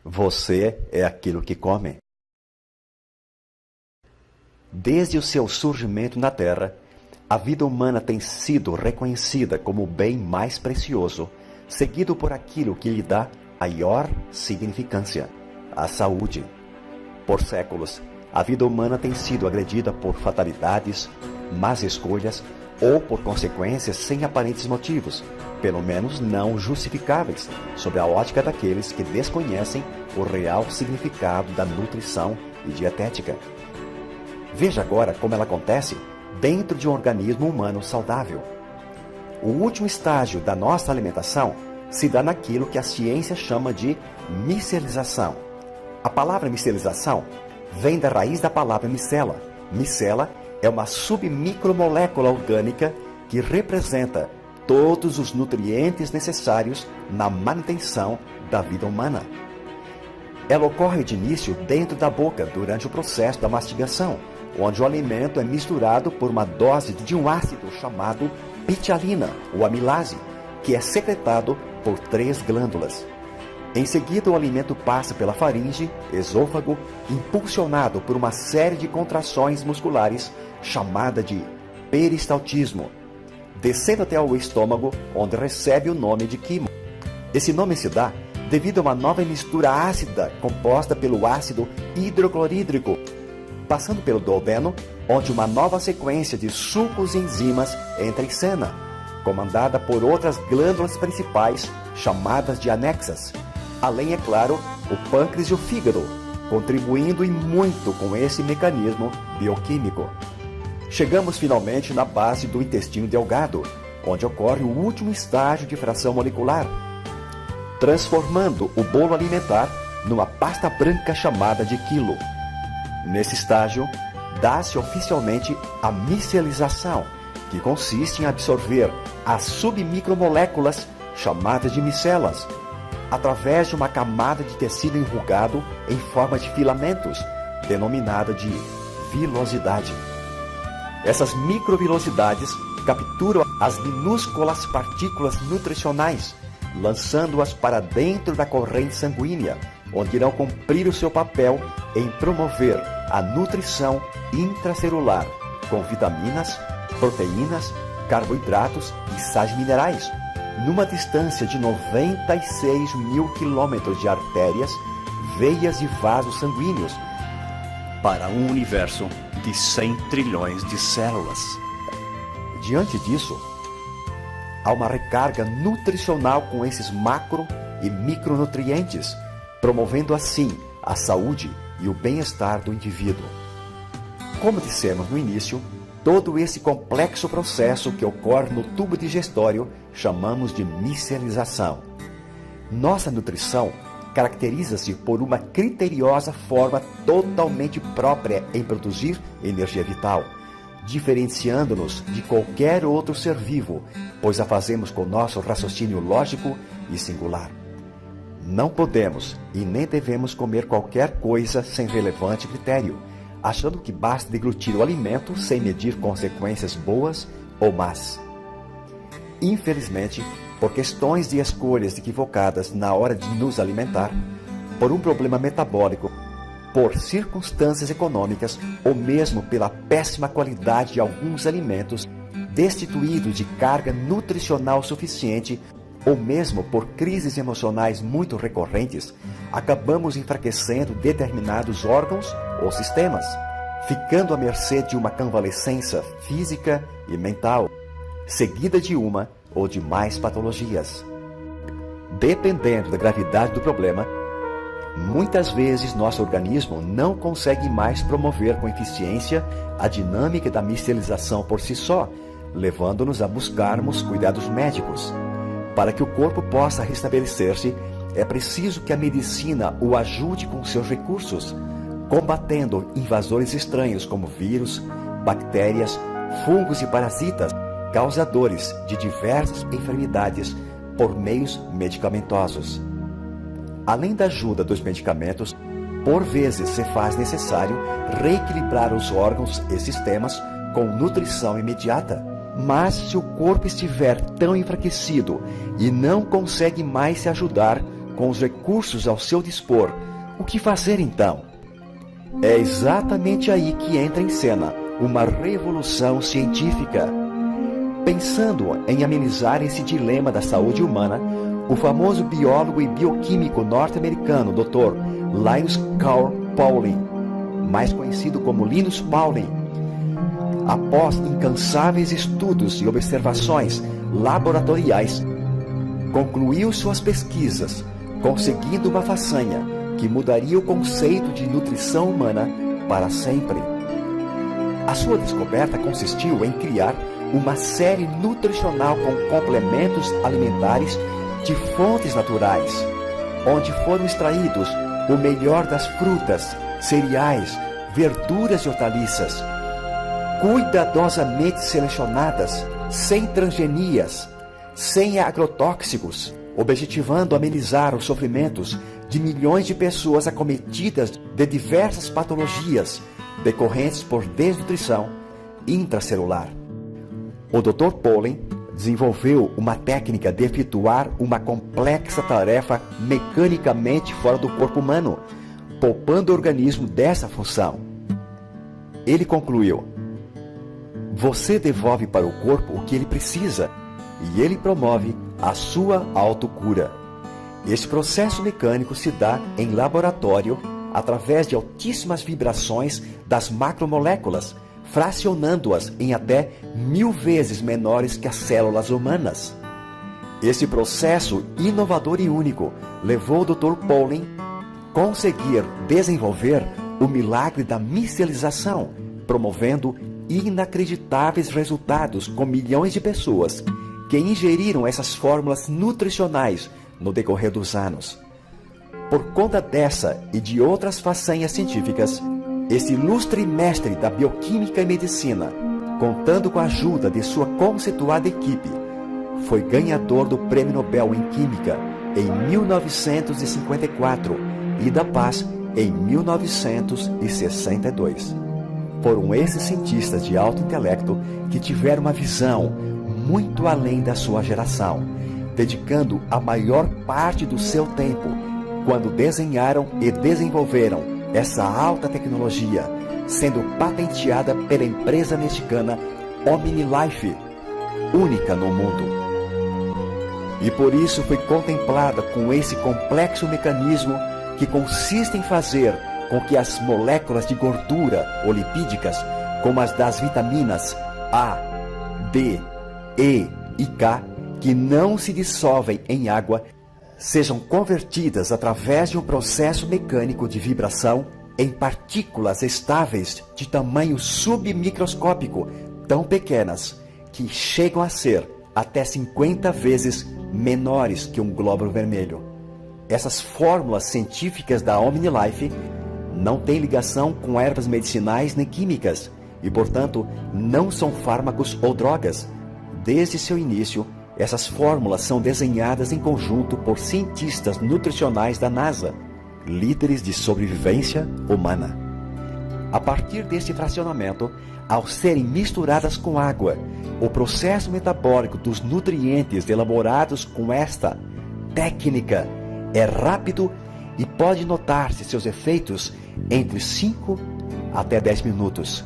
Você é aquilo que come. Desde o seu surgimento na Terra, a vida humana tem sido reconhecida como o bem mais precioso, seguido por aquilo que lhe dá a maior significância, a saúde. Por séculos, a vida humana tem sido agredida por fatalidades, más escolhas ou por consequências sem aparentes motivos, pelo menos não justificáveis, sob a ótica daqueles que desconhecem o real significado da nutrição e dietética. Veja agora como ela acontece dentro de um organismo humano saudável. O último estágio da nossa alimentação se dá naquilo que a ciência chama de micelização. A palavra micelização vem da raiz da palavra micela. Micela é uma submicromolécula orgânica que representa todos os nutrientes necessários na manutenção da vida humana. Ela ocorre de início dentro da boca durante o processo da mastigação, onde o alimento é misturado por uma dose de um ácido chamado pitialina, ou amilase, que é secretado por 3 glândulas. Em seguida, o alimento passa pela faringe, esôfago, impulsionado por uma série de contrações musculares chamada de peristaltismo, descendo até o estômago, onde recebe o nome de quimo. Esse nome se dá devido a uma nova mistura ácida composta pelo ácido hidroclorídrico, passando pelo duodeno, onde uma nova sequência de sucos e enzimas entra em cena, comandada por outras glândulas principais chamadas de anexas, além, é claro, o pâncreas e o fígado, contribuindo e muito com esse mecanismo bioquímico. Chegamos finalmente na base do intestino delgado, onde ocorre o último estágio de fração molecular, transformando o bolo alimentar numa pasta branca chamada de quilo. Nesse estágio, dá-se oficialmente a micelização, que consiste em absorver as submicromoléculas chamadas de micelas, através de uma camada de tecido enrugado em forma de filamentos, denominada de vilosidade. Essas microvilosidades capturam as minúsculas partículas nutricionais, lançando-as para dentro da corrente sanguínea, onde irão cumprir o seu papel em promover a nutrição intracelular, com vitaminas, proteínas, carboidratos e sais minerais, numa distância de 96 mil quilômetros de artérias, veias e vasos sanguíneos, para um universo de 100 trilhões de células. Diante disso, há uma recarga nutricional com esses macro e micronutrientes, promovendo assim a saúde e o bem-estar do indivíduo. Como dissemos no início, todo esse complexo processo que ocorre no tubo digestório chamamos de micelização. Nossa nutrição caracteriza-se por uma criteriosa forma totalmente própria em produzir energia vital, diferenciando-nos de qualquer outro ser vivo, pois a fazemos com nosso raciocínio lógico e singular. Não podemos e nem devemos comer qualquer coisa sem relevante critério, achando que basta deglutir o alimento sem medir consequências boas ou más. Infelizmente, por questões de escolhas equivocadas na hora de nos alimentar, por um problema metabólico, por circunstâncias econômicas ou mesmo pela péssima qualidade de alguns alimentos, destituídos de carga nutricional suficiente, ou mesmo por crises emocionais muito recorrentes, acabamos enfraquecendo determinados órgãos ou sistemas, ficando à mercê de uma convalescença física e mental, seguida de uma ou de mais patologias. Dependendo da gravidade do problema, muitas vezes nosso organismo não consegue mais promover com eficiência a dinâmica da micelização por si só, levando-nos a buscarmos cuidados médicos. Para que o corpo possa restabelecer-se, é preciso que a medicina o ajude com seus recursos, combatendo invasores estranhos como vírus, bactérias, fungos e parasitas, causadores de diversas enfermidades por meios medicamentosos. Além da ajuda dos medicamentos, por vezes se faz necessário reequilibrar os órgãos e sistemas com nutrição imediata. Mas se o corpo estiver tão enfraquecido e não consegue mais se ajudar, com os recursos ao seu dispor, o que fazer então? É exatamente aí que entra em cena uma revolução científica. Pensando em amenizar esse dilema da saúde humana, o famoso biólogo e bioquímico norte-americano Dr. Linus Carl Pauling, mais conhecido como Linus Pauling, após incansáveis estudos e observações laboratoriais, concluiu suas pesquisas, conseguindo uma façanha que mudaria o conceito de nutrição humana para sempre. A sua descoberta consistiu em criar uma série nutricional com complementos alimentares de fontes naturais, onde foram extraídos o melhor das frutas, cereais, verduras e hortaliças, cuidadosamente selecionadas, sem transgenias, sem agrotóxicos, objetivando amenizar os sofrimentos de milhões de pessoas acometidas de diversas patologias decorrentes por desnutrição intracelular. O Dr. Pauling desenvolveu uma técnica de efetuar uma complexa tarefa mecanicamente fora do corpo humano, poupando o organismo dessa função. Ele concluiu: você devolve para o corpo o que ele precisa e ele promove a sua autocura. Esse processo mecânico se dá em laboratório através de altíssimas vibrações das macromoléculas, fracionando-as em até 1000 vezes menores que as células humanas. Esse processo inovador e único levou o Dr. Pauling a conseguir desenvolver o milagre da micelização, promovendo inacreditáveis resultados com milhões de pessoas que ingeriram essas fórmulas nutricionais no decorrer dos anos. Por conta dessa e de outras façanhas científicas, esse ilustre mestre da bioquímica e medicina, contando com a ajuda de sua conceituada equipe, foi ganhador do Prêmio Nobel em Química em 1954 e da Paz em 1962. Foram esses cientistas de alto intelecto que tiveram uma visão muito além da sua geração, dedicando a maior parte do seu tempo quando desenharam e desenvolveram essa alta tecnologia, sendo patenteada pela empresa mexicana OmniLife, única no mundo. E por isso foi contemplada com esse complexo mecanismo que consiste em fazer com que as moléculas de gordura ou lipídicas, como as das vitaminas A, D, E e K, que não se dissolvem em água, sejam convertidas através de um processo mecânico de vibração em partículas estáveis de tamanho submicroscópico, tão pequenas que chegam a ser até 50 vezes menores que um glóbulo vermelho. Essas fórmulas científicas da OmniLife não têm ligação com ervas medicinais nem químicas e, portanto, não são fármacos ou drogas. Desde seu início, essas fórmulas são desenhadas em conjunto por cientistas nutricionais da NASA, líderes de sobrevivência humana. A partir deste fracionamento, ao serem misturadas com água, o processo metabólico dos nutrientes elaborados com esta técnica é rápido e pode notar-se seus efeitos entre 5 até 10 minutos.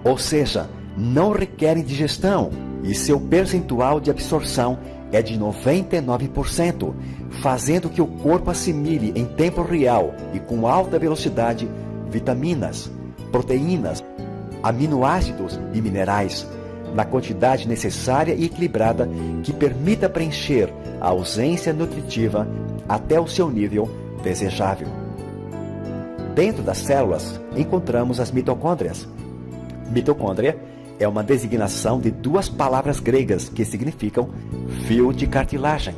Ou seja, não requerem digestão e seu percentual de absorção é de 99%, fazendo que o corpo assimile em tempo real e com alta velocidade vitaminas, proteínas, aminoácidos e minerais, na quantidade necessária e equilibrada que permita preencher a ausência nutritiva até o seu nível desejável. Dentro das células encontramos as mitocôndrias. Mitocôndria é uma designação de duas palavras gregas que significam fio de cartilagem.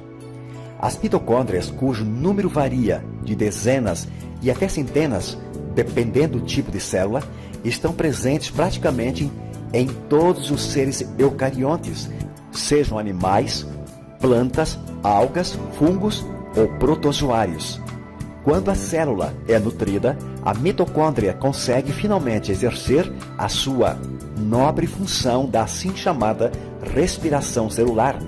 As mitocôndrias, cujo número varia de dezenas e até centenas, dependendo do tipo de célula, estão presentes praticamente em todos os seres eucariontes, sejam animais, plantas, algas, fungos ou protozoários. Quando a célula é nutrida, a mitocôndria consegue finalmente exercer a sua nobre função da assim chamada respiração celular,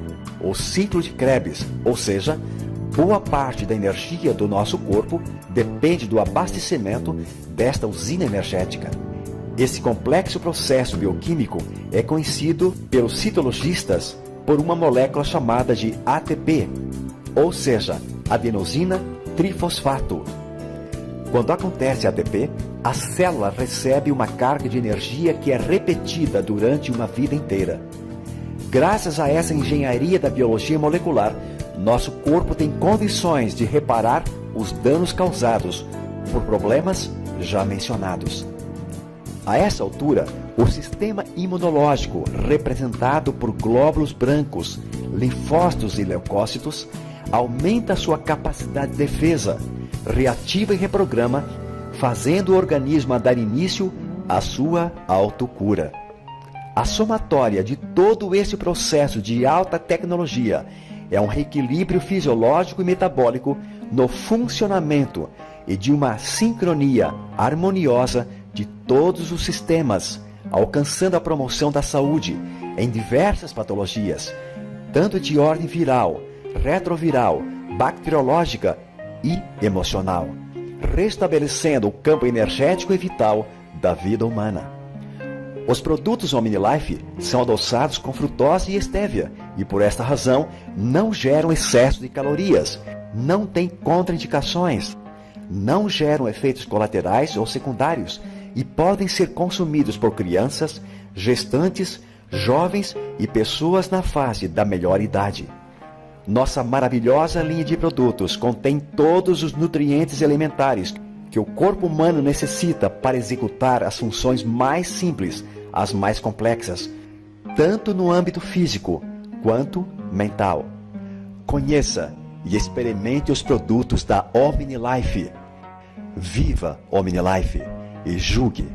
ou ciclo de Krebs, ou seja, Boa parte da energia do nosso corpo depende do abastecimento desta usina energética. Esse complexo processo bioquímico é conhecido pelos citologistas por uma molécula chamada de ATP, ou seja, adenosina trifosfato. Quando acontece ATP, a célula recebe uma carga de energia que é repetida durante uma vida inteira. Graças a essa engenharia da biologia molecular, nosso corpo tem condições de reparar os danos causados por problemas já mencionados. A essa altura, o sistema imunológico, representado por glóbulos brancos, linfócitos e leucócitos, aumenta sua capacidade de defesa, reativa e reprograma, fazendo o organismo dar início à sua autocura. A somatória de todo esse processo de alta tecnologia é um reequilíbrio fisiológico e metabólico no funcionamento e de uma sincronia harmoniosa de todos os sistemas, alcançando a promoção da saúde em diversas patologias, tanto de ordem viral, retroviral, bacteriológica e emocional, restabelecendo o campo energético e vital da vida humana. Os produtos OmniLife são adoçados com frutose e estévia e, por esta razão, não geram excesso de calorias, não têm contraindicações, não geram efeitos colaterais ou secundários e podem ser consumidos por crianças, gestantes, jovens e pessoas na fase da melhor idade. Nossa maravilhosa linha de produtos contém todos os nutrientes elementares que o corpo humano necessita para executar as funções mais simples, as mais complexas, tanto no âmbito físico quanto mental. Conheça e experimente os produtos da OmniLife. Viva OmniLife e julgue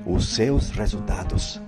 os seus resultados.